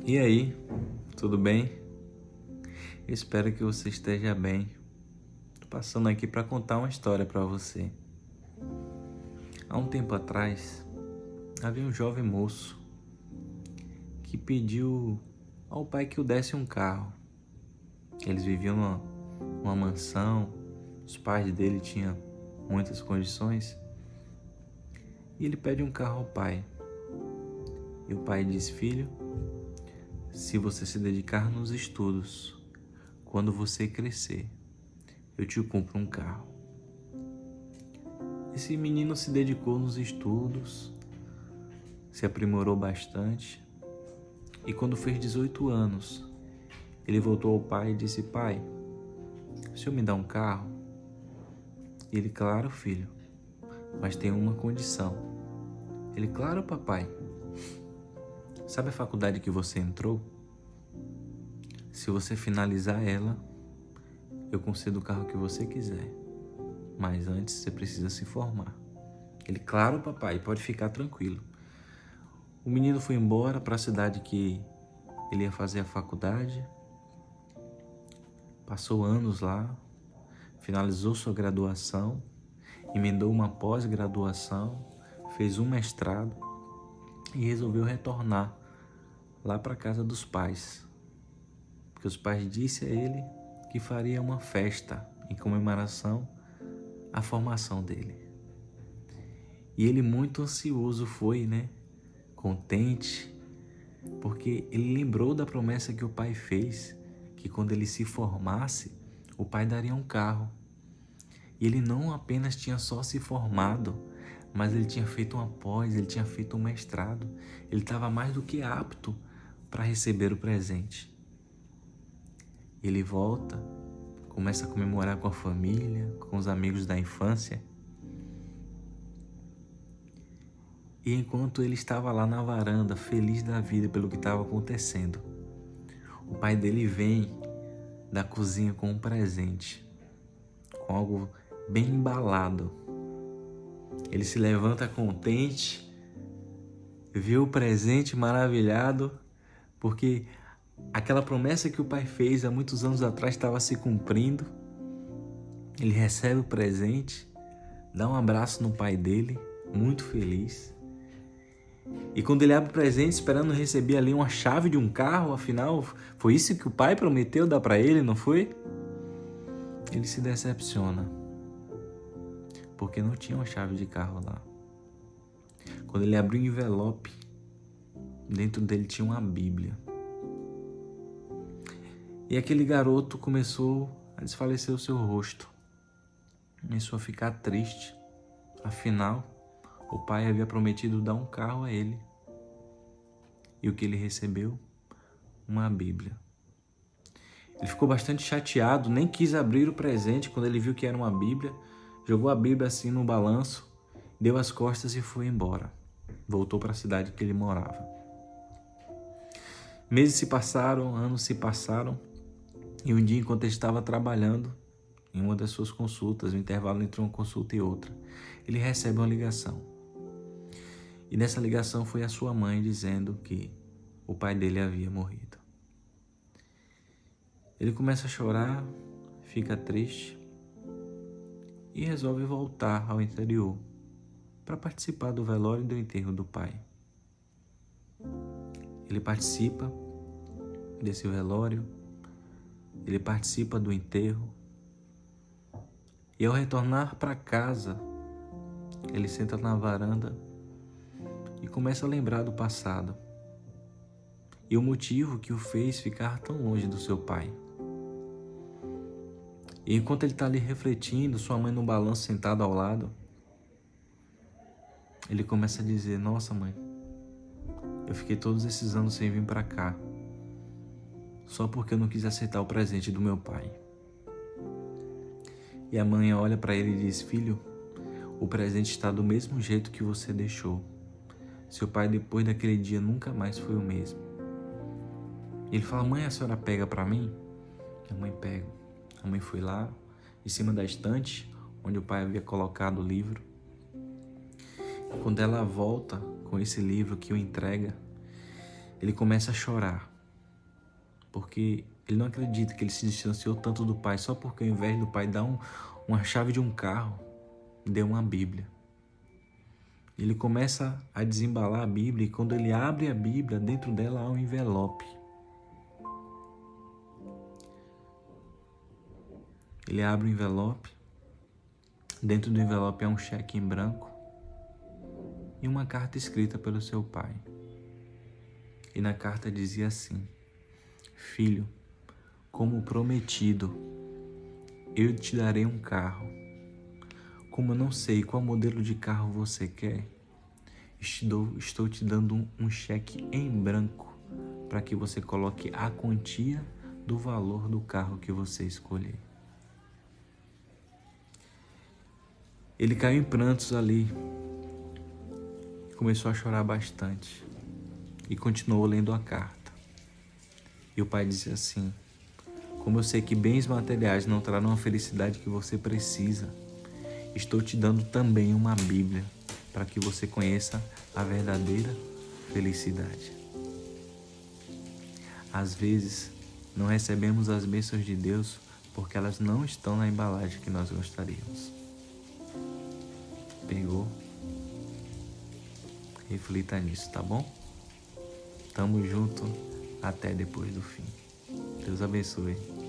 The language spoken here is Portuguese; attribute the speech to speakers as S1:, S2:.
S1: E aí, tudo bem? Espero que você esteja bem. Tô passando aqui para contar uma história para você. Há um tempo atrás, havia um jovem moço que pediu ao pai que o desse um carro. Eles viviam numa mansão, os pais dele tinham muitas condições, e ele pede um carro ao pai. E o pai diz: filho, se você se dedicar nos estudos, quando você crescer, eu te compro um carro. Esse menino se dedicou nos estudos, se aprimorou bastante, e quando fez 18 anos, ele voltou ao pai e disse: pai, o senhor me dá um carro? E ele: claro, filho, mas tem uma condição. Ele: claro, papai. Sabe a faculdade que você entrou? Se você finalizar ela, eu concedo o carro que você quiser. Mas antes você precisa se formar. Ele: claro, papai, pode ficar tranquilo. O menino foi embora para a cidade que ele ia fazer a faculdade. Passou anos lá, finalizou sua graduação, emendou uma pós-graduação, fez um mestrado e resolveu retornar lá para a casa dos pais. Porque os pais disseram a ele que faria uma festa em comemoração à formação dele. E ele, muito ansioso, foi, contente, porque ele lembrou da promessa que o pai fez, que quando ele se formasse, o pai daria um carro. E ele não apenas tinha só se formado, mas ele tinha feito uma pós, ele tinha feito um mestrado. Ele estava mais do que apto para receber o presente. Ele volta, começa a comemorar com a família, com os amigos da infância. E enquanto ele estava lá na varanda, feliz da vida pelo que estava acontecendo, o pai dele vem da cozinha com um presente, com algo bem embalado. Ele se levanta contente, vê o presente maravilhado, porque aquela promessa que o pai fez há muitos anos atrás estava se cumprindo. Ele recebe o presente, dá um abraço no pai dele, muito feliz. E quando ele abre o presente, esperando receber ali uma chave de um carro, afinal, foi isso que o pai prometeu dar para ele, não foi? Ele se decepciona, porque não tinha uma chave de carro lá. Quando ele abriu o envelope, dentro dele tinha uma Bíblia. E aquele garoto começou a desfalecer o seu rosto. Começou a ficar triste. Afinal, o pai havia prometido dar um carro a ele. E o que ele recebeu? Uma Bíblia. Ele ficou bastante chateado, nem quis abrir o presente quando ele viu que era uma Bíblia. Jogou a Bíblia assim no balanço, deu as costas e foi embora. Voltou para a cidade que ele morava. Meses se passaram, anos se passaram, e um dia, enquanto ele estava trabalhando em uma das suas consultas, no intervalo entre uma consulta e outra, ele recebe uma ligação. E nessa ligação foi a sua mãe dizendo que o pai dele havia morrido. Ele começa a chorar, fica triste e resolve voltar ao interior para participar do velório e do enterro do pai. Ele participa desse velório, ele participa do enterro, e ao retornar para casa, ele senta na varanda e começa a lembrar do passado e o motivo que o fez ficar tão longe do seu pai. E enquanto ele está ali refletindo, sua mãe no balanço sentada ao lado, ele começa a dizer: nossa, mãe, eu fiquei todos esses anos sem vir para cá, só porque eu não quis aceitar o presente do meu pai. E a mãe olha para ele e diz: filho, o presente está do mesmo jeito que você deixou. Seu pai, depois daquele dia, nunca mais foi o mesmo. Ele fala: mãe, a senhora pega para mim? A mãe pega. A mãe foi lá, em cima da estante, onde o pai havia colocado o livro. Quando ela volta com esse livro que o entrega, ele começa a chorar. porque ele não acredita que ele se distanciou tanto do pai só porque ao invés do pai dar uma chave de um carro, deu uma Bíblia. Ele começa a desembalar a Bíblia e quando ele abre a Bíblia, dentro dela há um envelope. Ele abre o envelope, dentro do envelope há um cheque em branco e uma carta escrita pelo seu pai. E na carta dizia assim: Filho, como prometido, eu te darei um carro. Como eu não sei qual modelo de carro você quer, estou te dando um cheque em branco para que você coloque a quantia do valor do carro que você escolher. Ele caiu em prantos ali, começou a chorar bastante e continuou lendo a carta. E o pai disse assim: como eu sei que bens materiais não trarão a felicidade que você precisa, estou te dando também uma Bíblia para que você conheça a verdadeira felicidade. Às vezes, não recebemos as bênçãos de Deus porque elas não estão na embalagem que nós gostaríamos. Pegou? Reflita nisso, tá bom? Tamo junto até depois do fim. Deus abençoe.